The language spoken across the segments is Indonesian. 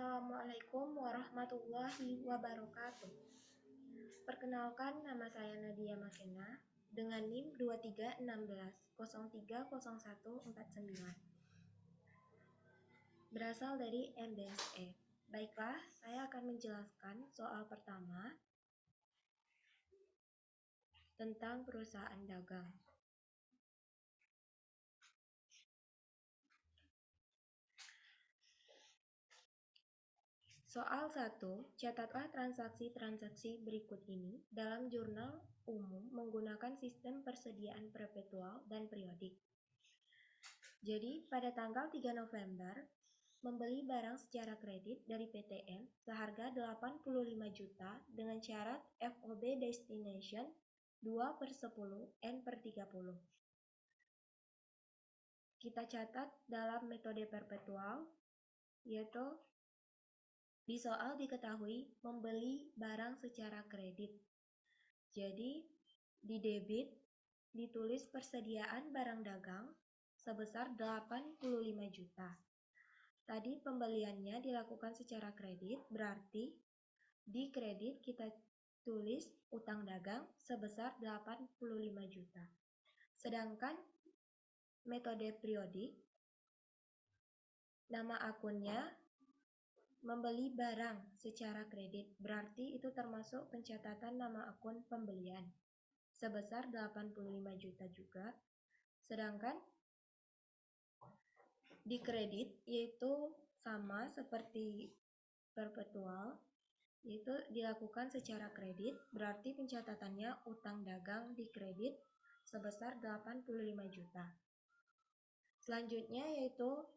Assalamualaikum warahmatullahi wabarakatuh. Perkenalkan, nama saya Nadia Makena dengan NIM 2316030149. Berasal dari MBSE. Baiklah, saya akan menjelaskan soal pertama tentang perusahaan dagang. Soal 1, catatlah transaksi-transaksi berikut ini dalam jurnal umum menggunakan sistem persediaan perpetual dan periodik. Jadi, pada tanggal 3 November, membeli barang secara kredit dari PTM seharga 85 juta dengan syarat FOB destination 2/10 N/30. Kita catat dalam metode perpetual, yaitu di soal diketahui membeli barang secara kredit. Jadi, di debit ditulis persediaan barang dagang sebesar 85 juta. Tadi pembeliannya dilakukan secara kredit, berarti di kredit kita tulis utang dagang sebesar 85 juta. Sedangkan metode periodik, nama akunnya membeli barang secara kredit, berarti itu termasuk pencatatan nama akun pembelian sebesar 85 juta juga. Sedangkan di kredit yaitu sama seperti perpetual, yaitu dilakukan secara kredit, berarti pencatatannya utang dagang di kredit sebesar 85 juta. Selanjutnya yaitu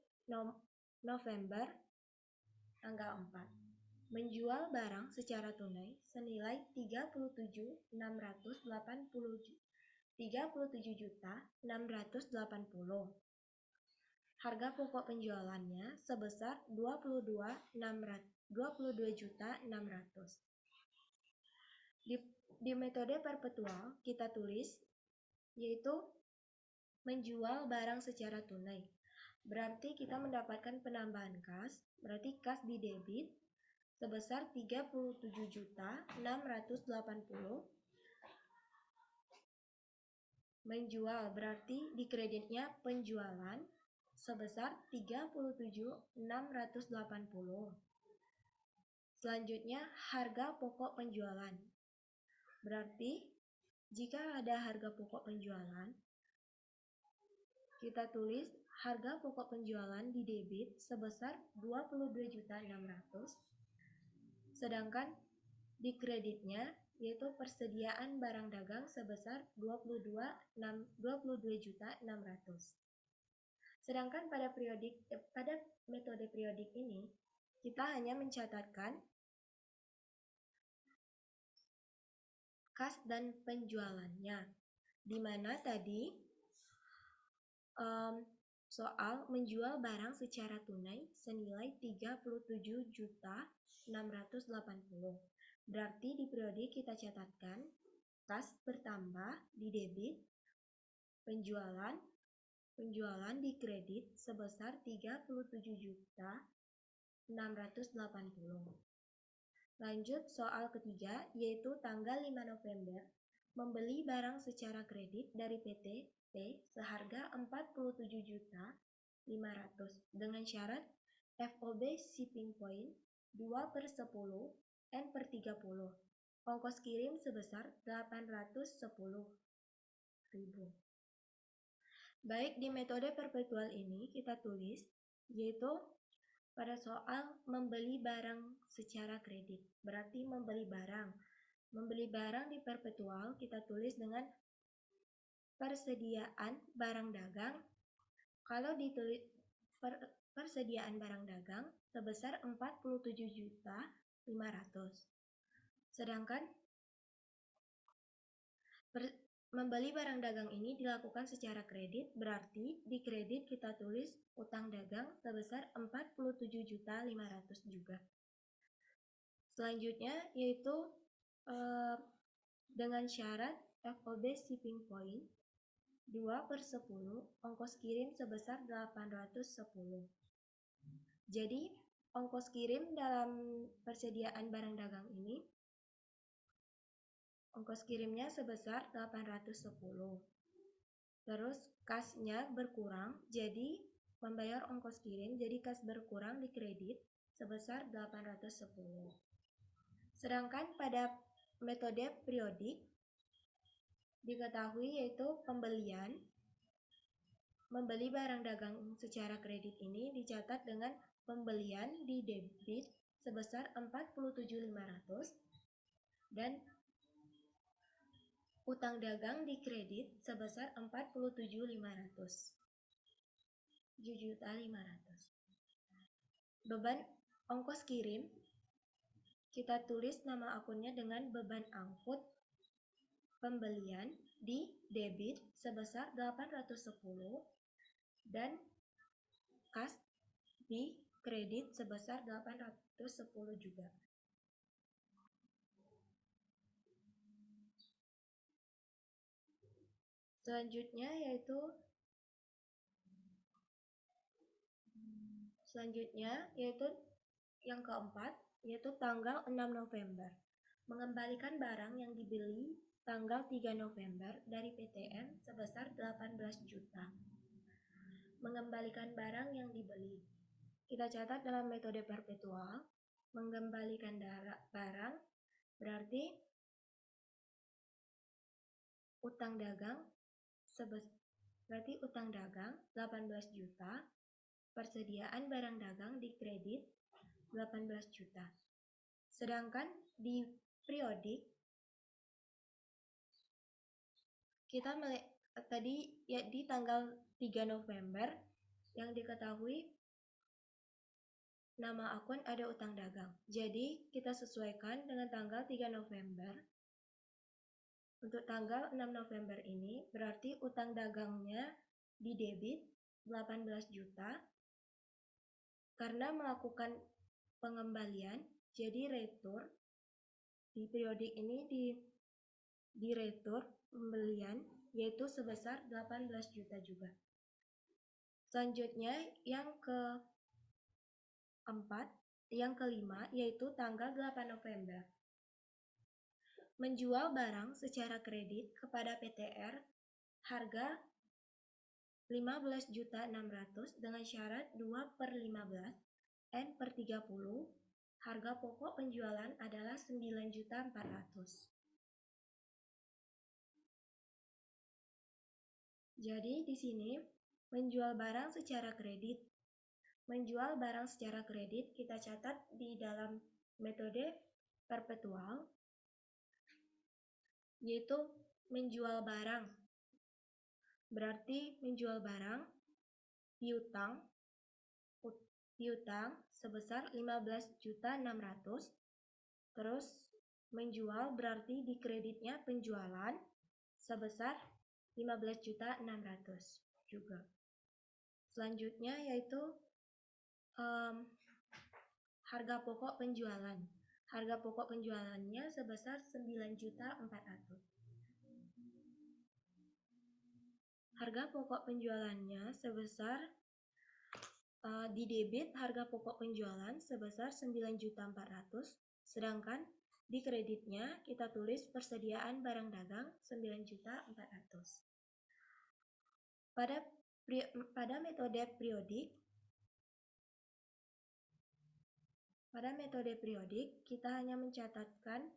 November tanggal 4. Menjual barang secara tunai senilai 37.680. Harga pokok penjualannya sebesar 22.600. Di metode perpetual kita tulis yaitu menjual barang secara tunai. Berarti kita mendapatkan penambahan kas, berarti kas di debit sebesar 37.680. Menjual berarti di kreditnya penjualan sebesar 37.680. Selanjutnya harga pokok penjualan. Berarti jika ada harga pokok penjualan, kita tulis harga pokok penjualan di debit sebesar 22.600. Sedangkan di kreditnya yaitu persediaan barang dagang sebesar 22.600. Sedangkan pada metode periodik ini kita hanya mencatatkan kas dan penjualannya, di mana tadi soal menjual barang secara tunai senilai 37.680. Berarti di periodik kita catatkan kas bertambah di debit, penjualan di kredit sebesar 37.680. Lanjut soal ketiga, yaitu tanggal 5 November, membeli barang secara kredit dari PT P seharga 47.500 dengan syarat FOB shipping point 2/10 N/30. Ongkos kirim sebesar 810.000. Baik, di metode perpetual ini kita tulis yaitu pada soal membeli barang secara kredit, berarti membeli barang di perpetual kita tulis dengan persediaan barang dagang. Kalau ditulis persediaan barang dagang sebesar 47.500. Sedangkan membeli barang dagang ini dilakukan secara kredit, berarti di kredit kita tulis utang dagang sebesar 47.500 juga. Selanjutnya yaitu dengan syarat FOB shipping point 2/10, ongkos kirim sebesar 810. Jadi ongkos kirim dalam persediaan barang dagang ini, ongkos kirimnya sebesar 810. Terus kasnya berkurang, jadi membayar ongkos kirim, jadi kas berkurang di kredit sebesar 810. Sedangkan pada metode periodik diketahui yaitu membeli barang dagang secara kredit ini dicatat dengan pembelian di debit sebesar 47.500 dan utang dagang di kredit sebesar 47.500. 7.500. Beban ongkos kirim kita tulis nama akunnya dengan beban angkut pembelian di debit sebesar 810 dan kas di kredit sebesar 810 juga. Selanjutnya yaitu yang keempat, yaitu tanggal 6 November. Mengembalikan barang yang dibeli tanggal 3 November dari PTM sebesar 18 juta. Mengembalikan barang yang dibeli. Kita catat dalam metode perpetual, mengembalikan barang berarti utang dagang 18 juta, persediaan barang dagang di kredit 18 juta. Sedangkan di periodik kita tadi ya di tanggal 3 November yang diketahui nama akun ada utang dagang. Jadi kita sesuaikan dengan tanggal 3 November. Untuk tanggal 6 November ini berarti utang dagangnya di debit 18 juta. Karena melakukan pengembalian, jadi retur di periodik ini di retur pembelian yaitu sebesar 18 juta juga. Selanjutnya yang kelima yaitu tanggal 8 November. Menjual barang secara kredit kepada PTR harga 15.600.000 dengan syarat 2/15 N/30. Harga pokok penjualan adalah 9.400.000. Jadi di sini menjual barang secara kredit. Menjual barang secara kredit kita catat di dalam metode perpetual yaitu menjual barang. Berarti menjual barang piutang sebesar 15.600.000. Terus menjual berarti di kreditnya penjualan sebesar 15.600.000 juga. Selanjutnya yaitu harga pokok penjualan. Harga pokok penjualannya sebesar 9.400.000. Harga pokok penjualannya sebesar di debit harga pokok penjualan sebesar 9.400.000, sedangkan di kreditnya kita tulis persediaan barang dagang 9.400.000. Pada metode periodik kita hanya mencatatkan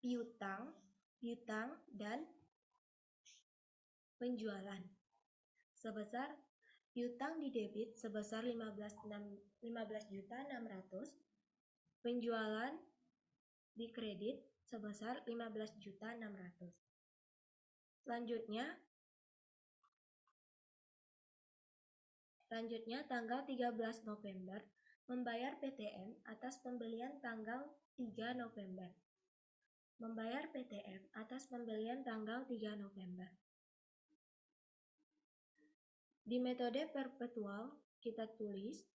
piutang dan penjualan sebesar piutang di debit sebesar 15.600.000, penjualan di kredit sebesar 15.600.000. Selanjutnya tanggal 13 November membayar PTM atas pembelian tanggal 3 November. Membayar PTM atas pembelian tanggal 3 November. Di metode perpetual kita tulis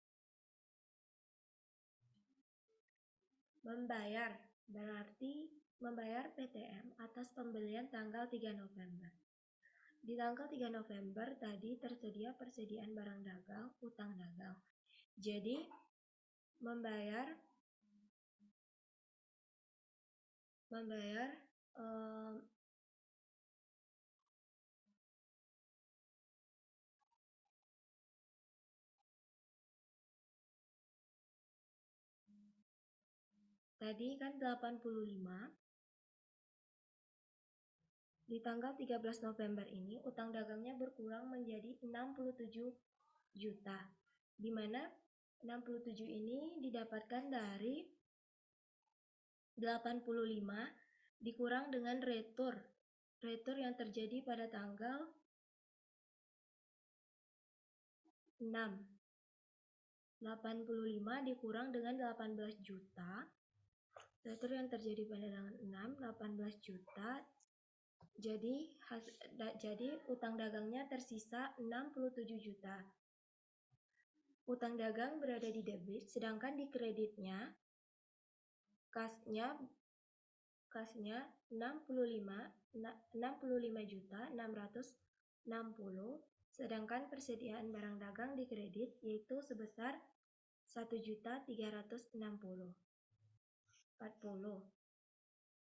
membayar, berarti membayar PTM atas pembelian tanggal 3 November. Di tanggal 3 November tadi tersedia persediaan barang dagang, utang dagang. Jadi membayar tadi kan 85. Di tanggal 13 November ini utang dagangnya berkurang menjadi 67 juta. Di mana 67 ini didapatkan dari 85 dikurang dengan retur yang terjadi pada tanggal 6. 85 dikurang dengan 18 juta. Retur yang terjadi pada tanggal 6, 18 juta. Jadi utang dagangnya tersisa 67 juta. Utang dagang berada di debit, sedangkan di kreditnya kasnya 65 juta 660, sedangkan persediaan barang dagang di kredit yaitu sebesar 1.360.40.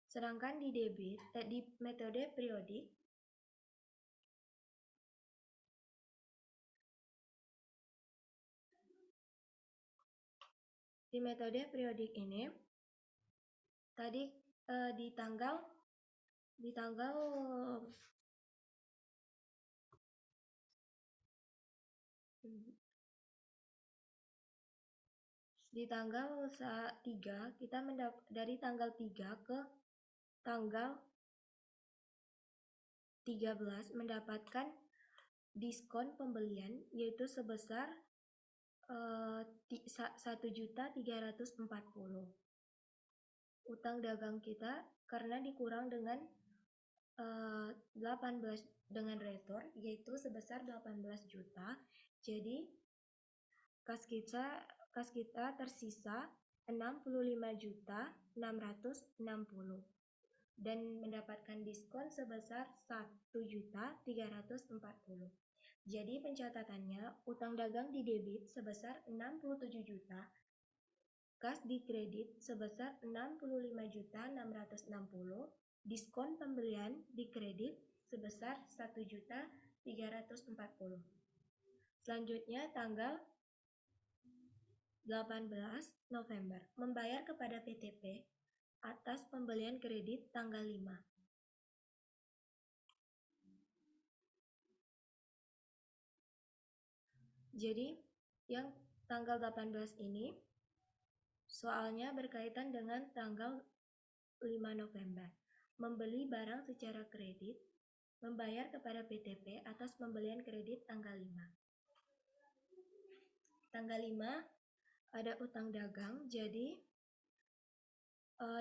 Sedangkan di debit di metode periodik ini tadi di tanggal 3 kita dari tanggal 3 ke tanggal 13 mendapatkan diskon pembelian yaitu sebesar 1.340. Utang dagang kita karena dikurang dengan 18 dengan retur yaitu sebesar 18 juta. Jadi kas kita tersisa 65.660 dan mendapatkan diskon sebesar 1.340. Jadi pencatatannya utang dagang di debit sebesar 67 juta, kas di kredit sebesar 65.660, diskon pembelian di kredit sebesar 1.340. Selanjutnya tanggal 18 November membayar kepada PTP atas pembelian kredit tanggal 5. Jadi yang tanggal 18 ini soalnya berkaitan dengan tanggal 5 November. Membeli barang secara kredit, membayar kepada PTP atas pembelian kredit tanggal 5. Tanggal 5 ada utang dagang, jadi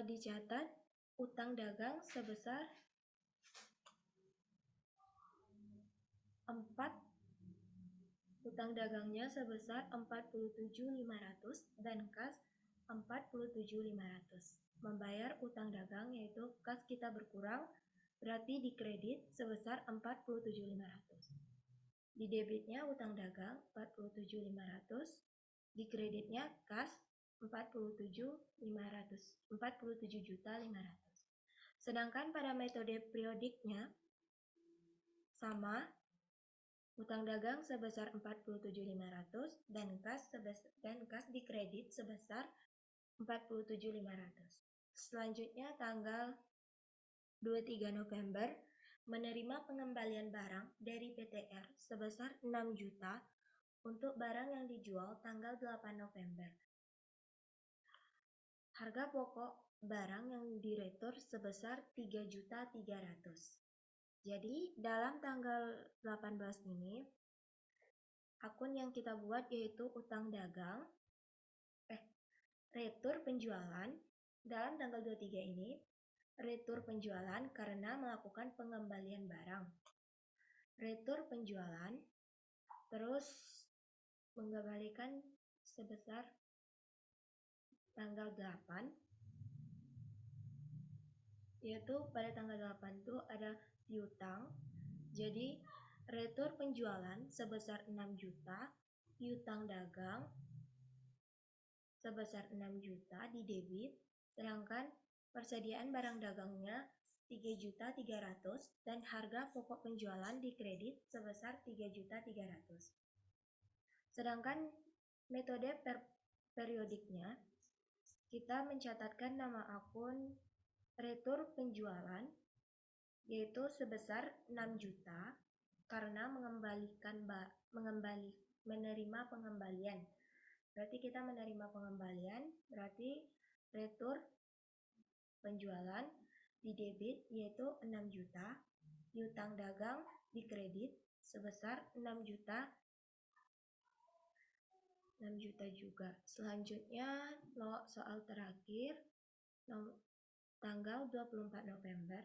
dicatat utang dagang sebesar 4. Utang dagangnya sebesar 47.500 dan kas 47.500. Membayar utang dagang yaitu kas kita berkurang, berarti di kredit sebesar 47.500. Di debitnya utang dagang 47.500, di kreditnya kas 47.500. Sedangkan pada metode periodiknya sama, utang dagang sebesar 47.500 dan kas di kredit sebesar 47.500. Selanjutnya tanggal 23 November menerima pengembalian barang dari PTR sebesar 6 juta untuk barang yang dijual tanggal 8 November. Harga pokok barang yang diretur sebesar 3.300.000. Jadi dalam tanggal 18 ini akun yang kita buat yaitu utang dagang retur penjualan. Dalam tanggal 23 ini retur penjualan karena melakukan pengembalian barang. Retur penjualan terus mengembalikan sebesar tanggal 8, yaitu pada tanggal 8 itu ada piutang. Jadi retur penjualan sebesar 6 juta, piutang dagang sebesar 6 juta di debit, sedangkan persediaan barang dagangnya 3.300.000 dan harga pokok penjualan di kredit sebesar 3.300.000. Sedangkan metode periodiknya, kita mencatatkan nama akun retur penjualan yaitu sebesar 6 juta karena menerima pengembalian. Berarti kita menerima pengembalian, berarti retur penjualan di debit yaitu 6 juta, piutang dagang di kredit sebesar 6 juta juga. Selanjutnya soal terakhir tanggal 24 November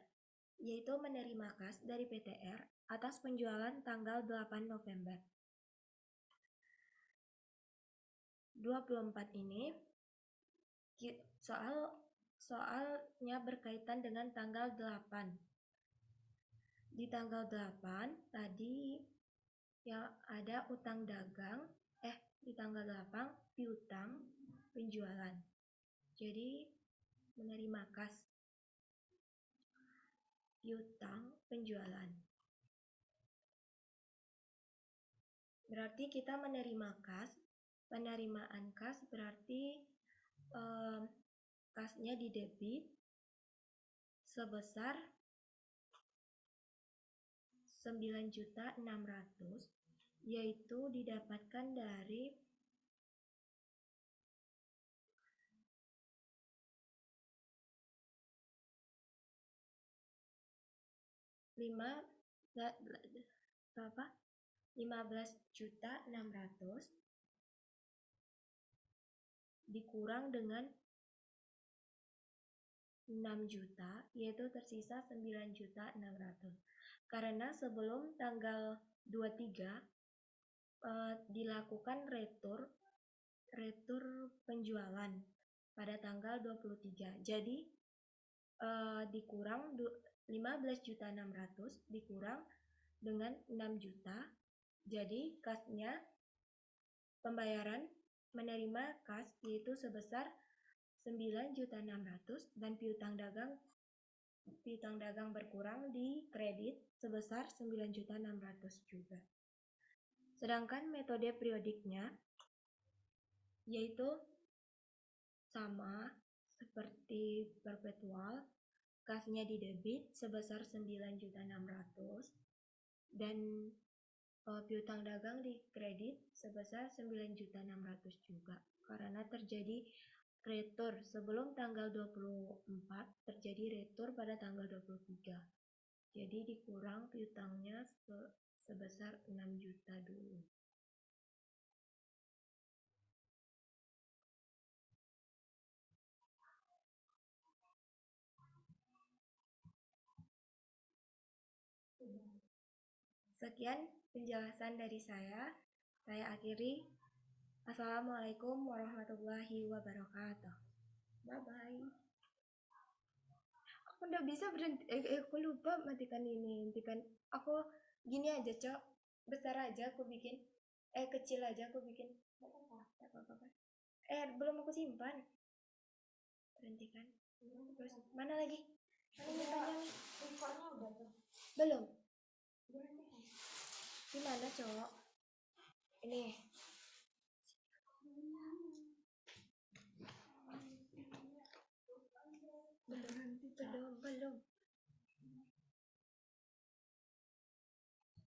yaitu menerima kas dari PTR atas penjualan tanggal 8 November. 24 ini soalnya berkaitan dengan tanggal 8. Di tanggal 8 tadi yang ada utang dagang, di tanggal 8 piutang penjualan. Jadi menerima kas piutang penjualan. Berarti kita menerima kas, penerimaan kas berarti kasnya di debit sebesar 9.600.000 yaitu didapatkan dari berapa? 15.600.000 dikurang dengan 6 juta yaitu tersisa 9.600.000. Karena sebelum tanggal 23 dilakukan retur penjualan pada tanggal 23. Jadi dikurang 15.600.000 dikurang dengan 6 juta. Jadi kasnya pembayaran menerima kas yaitu sebesar 9.600.000 dan piutang dagang berkurang di kredit sebesar 9.600.000 juga. Sedangkan metode periodiknya yaitu sama seperti perpetual, kasnya di debit sebesar 9.600.000 dan piutang dagang di kredit sebesar 9.600.000 juga. Karena terjadi retur sebelum tanggal 24 terjadi retur pada tanggal 23. Jadi dikurang piutangnya sebesar 6 juta dulu. Sekian penjelasan dari saya. Saya akhiri. Assalamualaikum warahmatullahi wabarakatuh. Bye-bye. Aku udah bisa berhenti. Aku lupa matikan ini. Aku gini aja, Cok. Besar aja aku bikin. Kecil aja aku bikin. Apa-apa. Belum aku simpan. Berhentikan. Terus mana lagi? Mana rekornya udah tuh? Belum. Gimana, Cok? Ini